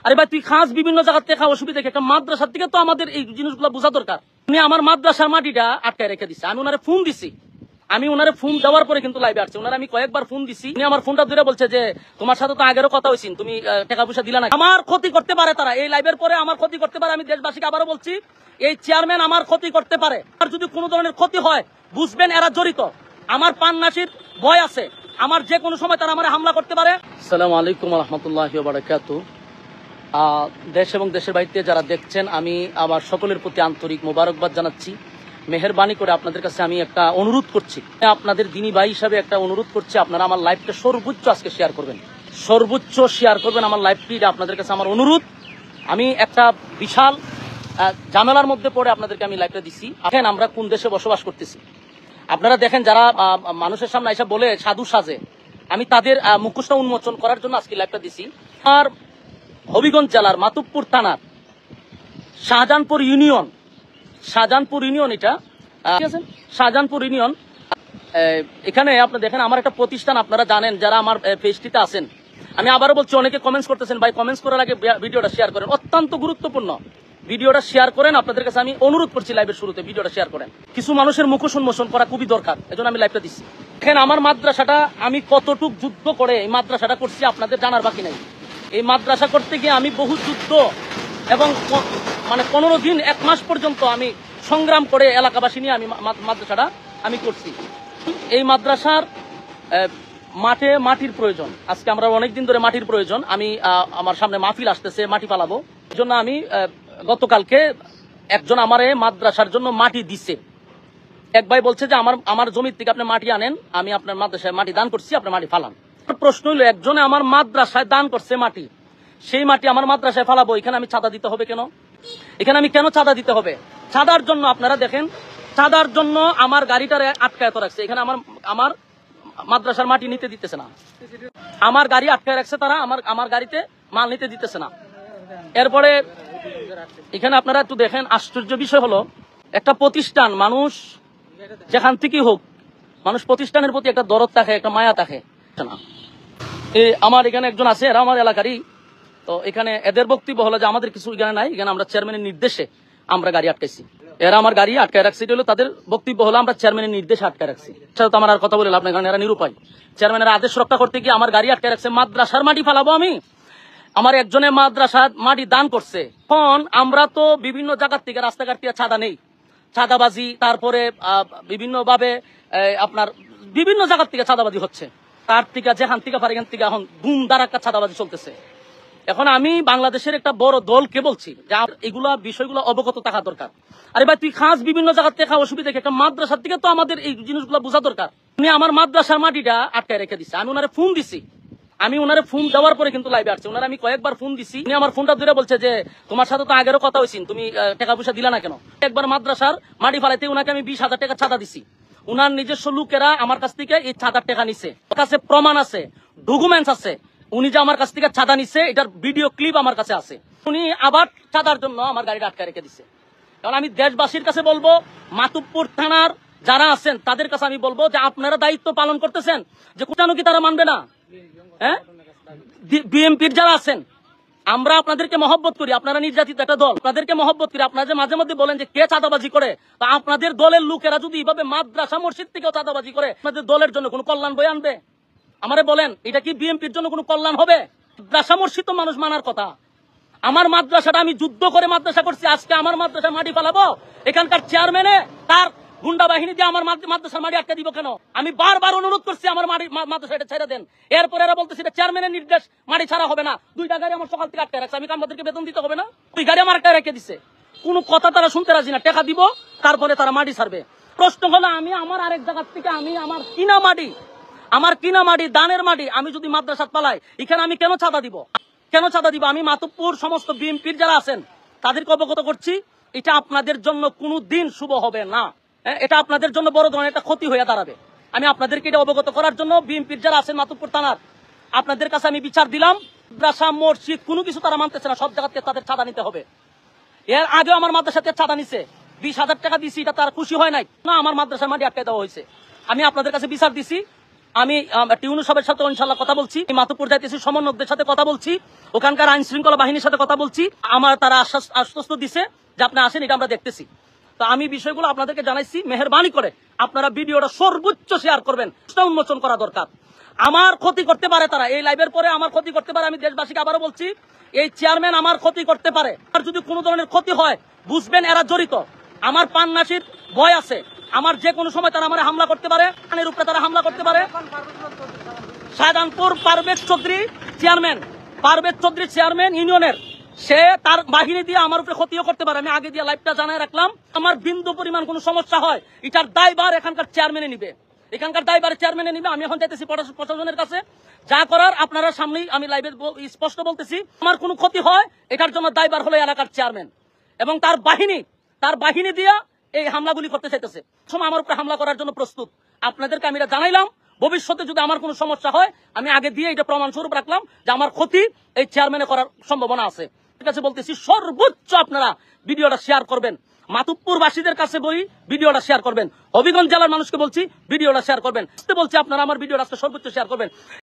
আরে ভাই তুই খাস বিভিন্ন জায়গা থেকে খাওয়া অসুবিধা একটা মাদ্রাসার থেকে তো আমাদের এই জিনিসগুলো বোঝা দরকার। উনি আমার মাদ্রাসার মাটিটা আটকায় রেখে দিচ্ছে। আমি ওনারে ফোন দিছি, আমি ওনারে ফোন দেওয়ার পরে কিন্তু লাইভে আসছে। ওনারে আমি কয়েকবার ফোন দিছি, উনি আমার ফোনটা ধরে বলছে যে তোমার সাথে তো আগেরও কথা হয়েছিল, তুমি টাকা পয়সা দিলা না। আমার ক্ষতি করতে পারে তারা, এই লাইভের পরে আমার ক্ষতি করতে পারে। আমি দেশবাসীকে আবারও বলছি, এই চেয়ারম্যান আমার ক্ষতি করতে পারে। আর যদি কোনো ধরনের ক্ষতি হয় বুঝবেন এরা জড়িত। আমার পান্নাসির ভয় আছে, আমার যে কোনো সময় তারা আমার হামলা করতে পারে। আসসালামু আলাইকুম ওয়া রাহমাতুল্লাহি ওয়া বারাকাতুহু। দেশ এবং দেশের বাইরে যারা দেখছেন, আমি আবার সকলের প্রতি আন্তরিক মোবারকবাদ জানাচ্ছি। মেহেরবানি করে আপনাদের কাছে আমি একটা অনুরোধ করছি, আপনাদের দিনী ভাই হিসাবে একটা অনুরোধ করছি, আপনারা আমার লাইভটা সর্বোচ্চ আজকে শেয়ার করবেন, সর্বোচ্চ শেয়ার করবেন আমার লাইভটি। আপনাদের কাছে আমার অনুরোধ। আমি একটা বিশাল ঝামেলার মধ্যে পড়ে আপনাদেরকে আমি লাইভটা দিচ্ছি। দেখেন আমরা কোন দেশে বসবাস করতেছি। আপনারা দেখেন যারা মানুষের সামনে এসে বলে সাধু সাজে, আমি তাদের মুখোশটা উন্মোচন করার জন্য আজকে লাইভটা দিচ্ছি। আর হবিগঞ্জ জেলার মাতুবপুর থানার শাহজাহানপুর ইউনিয়ন এটা ঠিক আছে, শাহজাহানপুর ইউনিয়ন। এখানে আপনি দেখেন আমার একটা প্রতিষ্ঠান, আপনারা জানেন যারা আমার পেজটিতে আছেন। আমি আবারও বলছি, অনেকে কমেন্টস করতেছেন, ভাই কমেন্টস করার আগে ভিডিওটা শেয়ার করেন, অত্যন্ত গুরুত্বপূর্ণ। ভিডিওটা শেয়ার করেন, আপনাদের কাছে আমি অনুরোধ করছি লাইভের শুরুতে ভিডিওটা শেয়ার করেন। কিছু মানুষের মুখোশ উন্মোচন করা খুবই দরকার, এজন্য আমি লাইভটা দিচ্ছি। দেখেন আমার মাদ্রাসাটা আমি কতটুক যুদ্ধ করে এই মাদ্রাসাটা করছি আপনাদের জানার বাকি নাই। এই মাদ্রাসা করতে গিয়ে আমি বহু যুদ্ধ এবং মানে 15 দিন 1 মাস পর্যন্ত আমি সংগ্রাম করে এলাকাবাসী নিয়ে আমি মাদ্রাসাটা আমি করছি। এই মাদ্রাসার মাটির প্রয়োজন, আজকে আমরা অনেকদিন ধরে মাটির প্রয়োজন। আমি আমার সামনে মাহফিল আসতেছে, মাটি পালাবো, এই জন্য আমি গতকালকে একজন আমার মাদ্রাসার জন্য মাটি দিছে। এক ভাই বলছে যে আমার জমির থেকে আপনি মাটি আনেন, আমি আপনার মাদ্রাসায় মাটি দান করছি, আপনার মাটি ফালান। প্রশ্ন হইলো, একজনে আমার মাদ্রাসায় দান করছে মাটি, সেই মাটি আমার মাদ্রাসায় ফালাবো, এখানে আমি চাঁদা দিতে হবে কেন? এখানে আমি কেন চাঁদা দিতে হবে? চাঁদার জন্য আপনারা দেখেন, চাঁদার জন্য আমার গাড়িটারে আটকায় রাখছে। এখানে আমার মাদ্রাসার মাটি নিতে দিতেছে না, আমার গাড়ি আটকায় রাখছে তারা, আমার গাড়িতে মাল নিতে দিতেছে না। এরপরে এখানে আপনারা একটু দেখেন, আশ্চর্য বিষয় হলো, একটা প্রতিষ্ঠান, মানুষ যেখান থেকেই হোক, মানুষ প্রতিষ্ঠানের প্রতি একটা দরদ থাকে, একটা মায়া থাকে না। আমার এখানে একজন আছে, এরা আমার এলাকারই, তো এখানে এদের বক্তব্য হলো যে আমাদের কিছু এখানে নাই, এখানে আমরা চেয়ারম্যানের নির্দেশে আমরা গাড়ি আটকাইছি। এরা আমার গাড়ি আটকায় রাখছে, এটা হলো তাদের বক্তব্য, হলো আমরা চেয়ারম্যানের নির্দেশে আটকায় রাখছি। সেটা তো আমার আর কথা বলে লাভ নাই, কারণ এরা নিরুপায়। চেয়ারম্যানের আদেশ রক্ষা করতে গিয়ে আমার গাড়ি আটকায় রাখছে। মাদ্রাসার মাটি ফালাবো আমি, আমার একজনের মাদ্রাসার মাটি দান করছে। এখন আমরা তো বিভিন্ন জায়গার থেকে রাস্তাঘাট থেকে চাঁদা নেই, চাঁদাবাজি, তারপরে বিভিন্ন ভাবে আপনার বিভিন্ন জায়গার থেকে চাঁদাবাজি হচ্ছে। তার থেকে যেখান থেকে পারে এখান থেকে এখন ধুম ধারাক্কা চাঁদাবাজি চলতেছে। এখন আমি বাংলাদেশের একটা বড় দলকে বলছি যে এগুলা বিষয়গুলো অবগত থাকা দরকার। আরে ভাই তুই খাস বিভিন্ন জায়গা থেকে খাওয়া অসুবিধা একটা মাদ্রাসার থেকে তো আমাদের এই জিনিসগুলো বোঝা দরকার। উনি আমার মাদ্রাসার মাটিটা আটকায় রেখে দিচ্ছে। আমি ওনারে ফোন দিছি, আমি ওনারে ফোন দেওয়ার পরে কিন্তু লাইভে আসছে। ওনারে আমি কয়েকবার ফোন দিছি, উনি আমার ফোনটা ধরে বলছে যে তোমার সাথে তো আগেরও কথা হয়েছিল, তুমি টাকা পয়সা দিলা না কেন? একবার মাদ্রাসার মাটি ফালাইতে ওনাকে আমি 20,000 টাকা চাঁদা দিছি। উনার নিজস্ব লোকেরা আমার কাছ থেকে এই চাঁদার টাকা নিছে, কাছে প্রমাণ আছে, ডকুমেন্টস আছে, উনি যে আমার কাছ থেকে চাঁদা নিছে এটার ভিডিও ক্লিপ আমার কাছে আছে। উনি আবার চাঁদার জন্য আমার গাড়িটা আটকায় রেখে দিছে। কারণ আমি দেশবাসীর কাছে বলবো, মাতুবপুর থানার যারা আছেন তাদের কাছে আমি বলবো যে আপনারা দায়িত্ব পালন করতেছেন, যে কোথাও কি তারা মানবে না? হ্যাঁ, বিএমপির যারা আছেন, আমরা আপনাদেরকে মহব্বত করি, আপনারা নির্যাতিত একটা দল, আপনাদেরকে মহব্বত করি। আপনারা যে মাঝে মধ্যে বলেন যে কে চাঁদাবাজি করে, তা আপনাদের দলের লোকেরা যদি এইভাবে মাদ্রাসা মসজিদ থেকেও চাঁদাবাজি করে, আপনাদের দলের জন্য কোনো কল্যাণ বয়ে আনবে? আমারে বলেন, এটা কি বিএমপির জন্য কোনো কল্যাণ হবে? মাদ্রাসা মসজিদ তো মানুষ মানার কথা। আমার মাদ্রাসাটা আমি যুদ্ধ করে মাদ্রাসা করছি, আজকে আমার মাদ্রাসা মাটি ফালাবো? এখানকার চেয়ারম্যানে তার গুন্ডা বাহিনী দিয়ে আমার মাদ্রাসার মাটি আটকে দিব কেন? আমি বারবার অনুরোধ করছি আমার মাদ্রাসাটা ছেড়ে দেন। এরপর এরা বলতেছে এটা চেয়ারম্যানের নির্দেশ, মাটি ছাড়া হবে না। 2টা গাড়ি আমার সকাল থেকে আটকে রাখছে, আমি আমাদেরকে বেতন দিতে হবে না? 2 গাড়ি আমার আটকে রেখে দিচ্ছে, কোনো কথা তারা শুনতে রাজি না। টাকা দিব, তারপরে তারা মাটি ছাড়বে। প্রশ্ন হলো, আমি আমার আরেক জায়গার থেকে আমি আমার কিনা মাটি দানের মাটি আমি যদি মাদ্রাসাত পালাই, এখানে আমি কেন চাঁদা দিব? আমি মাতুবপুর সমস্ত বিএমপির যারা আছেন তাদেরকে অবগত করছি, এটা আপনাদের জন্য কোনো দিন শুভ হবে না। এটা আপনাদের জন্য বড় ধরনের একটা ক্ষতি হয়ে দাঁড়াবে। আমি আপনাদেরকে এটা অবগত করার জন্য বিএমপির যারা আছেন মাতুবপুর থানার, আপনাদের কাছে আমি বিচার দিলাম। মাদ্রাসা মসজিদ কোনো কিছু তারা মানতেছে না, সব জায়গাতে তাদের চাঁদা নিতে হবে। এর আগে আমার মাদ্রাসাতে চাঁদা নিছে, 20,000 টাকা দিছি, এটা তার খুশি হয় নাই না, আমার মাদ্রাসার মাটি আটকে দেওয়া হয়েছে। আমি আপনাদের কাছে বিচার দিছি, আমি টিউনু সাহেবের সাথে ইনশাল্লাহ কথা বলছি, মাতুপুর যাইতেছি, সমন্বয়কদের সাথে কথা বলছি, ওখানকার আইন শৃঙ্খলা বাহিনীর সাথে কথা বলছি। আমার তারা আশ্বস্ত দিছে যে আপনি আসেন, এটা আমরা দেখতেছি। তো আমি বিষয়গুলো আপনাদেরকে জানাইছি, মেহেরবানি করে আপনারা ভিডিওটা সর্বোচ্চ শেয়ার করবেন, উন্মোচন করা দরকার। আমার ক্ষতি করতে পারে তারা, এই লাইভের পরে আমার ক্ষতি করতে পারে। আমি দেশবাসীকে আবারও বলছি, এই চেয়ারম্যান আমার ক্ষতি করতে পারে। আর যদি কোনো ধরনের ক্ষতি হয়, বুঝবেন এরা জড়িত। আমার পান্নাসির ভয় আছে, আমার যে কোনো সময় তারা আমার হামলা করতে পারে, এর উপরে তারা হামলা করতে পারে। শাহজাহানপুর পারভেজ চৌধুরী চেয়ারম্যান ইউনিয়নের, সে তার বাহিনী দিয়ে আমার উপরে ক্ষতিও করতে পারে। আমি আগে দিয়ে লাইভটা জানাই রাখলাম। আমার বিন্দু পরিমাণ কোনো সমস্যা হয়, এটার দায়ভার এখানকার চেয়ারম্যানে নিবে, আমি এখন যাইতেছি প্রশাসনের কাছে। যা করার আপনারা সামনেই আমি লাইভে স্পষ্ট বলতেছি, আমার কোনো ক্ষতি হয় এটার জন্য দায়ভার হলো এলাকার চেয়ারম্যান এবং তার বাহিনী দিয়া এই হামলাগুলি করতে চাইতেছে। সময় আমার উপরে হামলা করার জন্য প্রস্তুত। আপনাদেরকে আমি এটা জানাইলাম, ভবিষ্যতে যদি আমার কোনো সমস্যা হয়, আমি আগে দিয়ে এটা প্রমাণ স্বরূপ রাখলাম যে আমার ক্ষতি এই চেয়ারম্যানে করার সম্ভাবনা আছে। ঠিক আছে, বলতেছি সর্বোচ্চ আপনারা ভিডিওটা শেয়ার করবেন। মাতুব্বরবাসীদের কাছে ভিডিওটা শেয়ার করবেন। হবিগঞ্জ জেলার মানুষকে বলছি, ভিডিওটা শেয়ার করবেন। বলছি আপনারা আমার ভিডিওটা সর্বোচ্চ শেয়ার করবেন।